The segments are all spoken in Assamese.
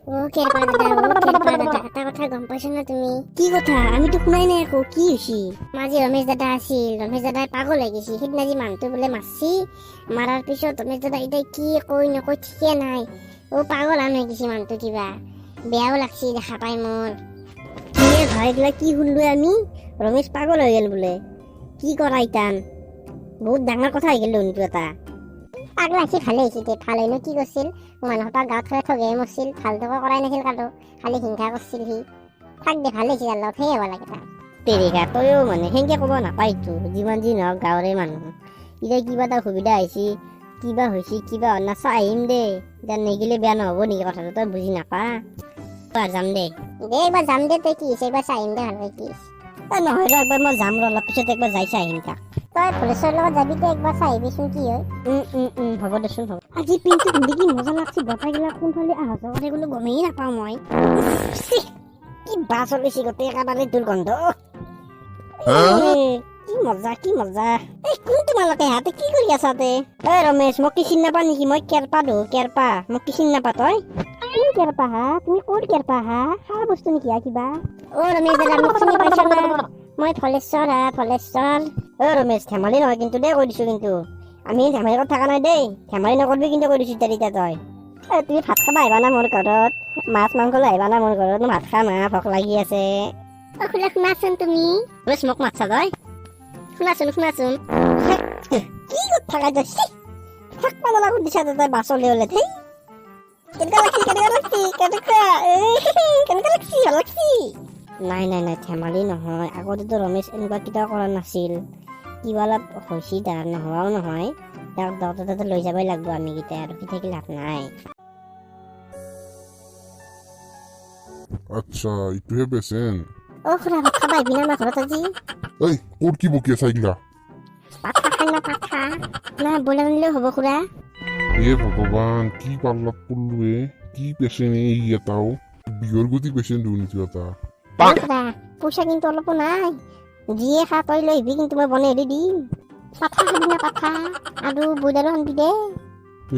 ও কেরপা দাদা এটা কথা গম পাইছো না তুমি? কি কথা? আমিতো শুনাই নাই একো। কি হৈছি? মাঝে রমেশ দাদা আছিল, রমেশ দাদাই পাগল হৈ গৈছি। সিদিনা যি মানুহটো বোলে মাৰছি, মাৰাৰ পিছত ৰমেশ দাদা এতিয়া কি কৈ নকৈ ঠিকে নাই। ও পাগল হৈ গৈছি মানুহটো, কিবা বেয়াও লাগছি দেখা পাই মোৰ। কি ভাই এইগিলা কি শুনলো আমি? ৰমেশ পাগল হৈ গেল বোলে। কি কৰা ইতান? বহুত ডাঙৰ কথা হৈ গেল দেখোন এটা। পাগল হৈছি, ভালে হৈছি দে। ভাল হয়নো কি কৰিছিল? মানুহৰ গাঁৱত থৈ ঠগেহে মৰছিল, ভালটোকো কৰাই নাছিল কাৰো, খালি হিংসা কৰিছিল সি। থাক দে, ভালে হৈছি তাৰ লগত, সেই হ'ব লাগে তাৰ। তেৰিকা তইও মানে সেনেকে ক'ব নাপায়তো। যিমান যি নহওক গাঁৱৰে মানুহ। এতিয়া কিবা এটা অসুবিধা হৈছে, কিবা হৈছে, কিবা হোৱা নাই, চাই আহিম দে। এতিয়া নেগিলে বেয়া নহ'ব নেকি কথাটো? তই বুজি নাপা? তই যাম দে। দে একবাৰ যাম দে, তই কি হৈছে একবাৰ চাই আহিম দে, ভালকৈ কি হৈছে। নহয় ৰ, একবাৰ মই যাম ৰ, অলপ পিছত একবাৰ যাই চাই আহিম তাক। তই ভলেশ্বৰ লগত যাবি, তই একবাৰ চাই আহিবিচোন কি হয়। হ'ব দেচোন হ'ব। আজি পিনটো পিন্ধি কি মজা লাগছি। বতাহগিলা কোনফালে অহা যোৱা কৰে বোলো গমেই নাপাওঁ মই। কি বাছ চলিছে গোটেই একেবাৰে দুৰ্গন্ধ। কি মজা কি মজা। এই কোন তোমালোকে হাতে কি কৰি আছা তে? ৰমেশ, মোক কি চিনি নাপা নেকি? মই কেৰপা দো, কেৰপা। মোক কি চিনি নাপা তই? কোন কেৰপা হা? তুমি ক'ৰ কেৰপা হা? খোৱা বস্তু নেকি কিবা? অ ৰমেশ দাদা, মোক চিনি পাইছ না? মই ভলেশ্বৰ ভলেশ্বৰ। ৰমেশ, ধেমালি নহয় কিন্তু দেই, কৈ দিছো কিন্তু। আমি ধেমালি কথা থকা নাই দেই। ধেমালি নকৰবি কিন্তু, কৈ দিছো এতিয়া তই। তুমি ভাত খাবা আহিবা না মোৰ ঘৰত? মাছ মাংস লৈ আহিবা না মোৰ ঘৰত? ভাত খা না, ভোক লাগি আছে। অ খুৰা, শুনাচোন তুমি। ৰমেশ, মোক মাতছা তই? শুনাচোন। কি কথা কাইছে? থাকবা নালাগো দিছা তই বাছলে হলে। কেনেকা লাগছি? নাই ধেমালি নহয়। আগতেতো ৰমেশ এনেকুৱা কিবা কৰা নাছিল। কিবা অলপ হৈছি তাৰ, নোহোৱাও নহয়। তাক ডক্টৰ লৈ যাবই লাগব আমি কেইটা, আৰু কি থাকি লাভ নাই। আচ্ছা, ইটোহে পেচেণ্ট। অ খুৰা, ভাত খাবা আহিবি না আমাৰ ঘৰত আজি? এই ক'ত কি বকি আছা এইগিলা? ভাত খাই না, ভাত খা না, বইলাৰ আনিলেও হ'ব খুৰা। এ ভগৱান, কি পাল্লাত পড়লো এ? কি পেচেণ্ট এই এটাও? বিহৰ গুটি পেচেণ্ট দুৰ্নীতি এটা। খুৰা, পইচা কিন্তু অলপো নাই। যিয়ে খা তই লৈ আহিবি, কিন্তু মই বনাই দিম। পাঠা খাবি না, পাঠা আৰু বইলাৰো আনবি দে।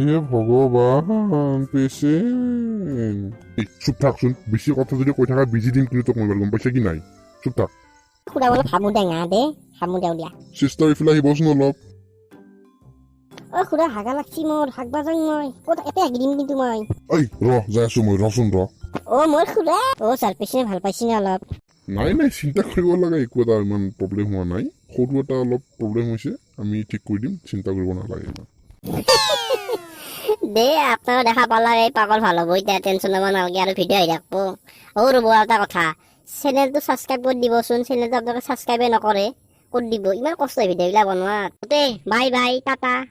এ ভগৱান, পেচেণ্ট। এই চুপ থাকচোন, বেছি কথা যদি কৈ থাকা বিজি দিম কিন্তু তোক মোবাইল, গম পাইছা কি নাই? চুপ থাক। খুৰা অলপ হামু টেঙা দে, হামু দেও দিয়া। চিষ্টাৰ ইফালে আহিবচোন অলপ। অ খুৰা, হাগা লাগছি মোৰ, হাগবা যাম মই। ক'ত এতে হাগি দিম কিন্তু মই। এই যাই আছো মই, ৰচোন ৰ। অ মোৰ খুৰা, অ ছাৰ পিছে ভাল পাইছি নে অলপ? নাই চিন্তা কৰিব লগা একো এটা ইমান প্ৰব্লেম হোৱা নাই। সৰু এটা অলপ প্ৰব্লেম হৈছে, আমি ঠিক কৰি দিম, চিন্তা কৰিব নালাগে ইমান। দে আপোনাৰো দেখা পালা, এই পাগল ভাল হ'ব এতিয়া, টেনচন ল'ব নালাগে আৰু ভিডিঅ' আহি থাকব। অ ৰ'ব এটা কথা, চেনেলটো ছাবস্ক্ৰাইব কৰি দিবচোন। চেনেলটো আপোনালোকে ছাবস্ক্ৰাইবে নকৰে, কৰি দিব। ইমান কষ্ট হয় ভিডিঅ'বিলাক বনোৱাত। বাই টাটা।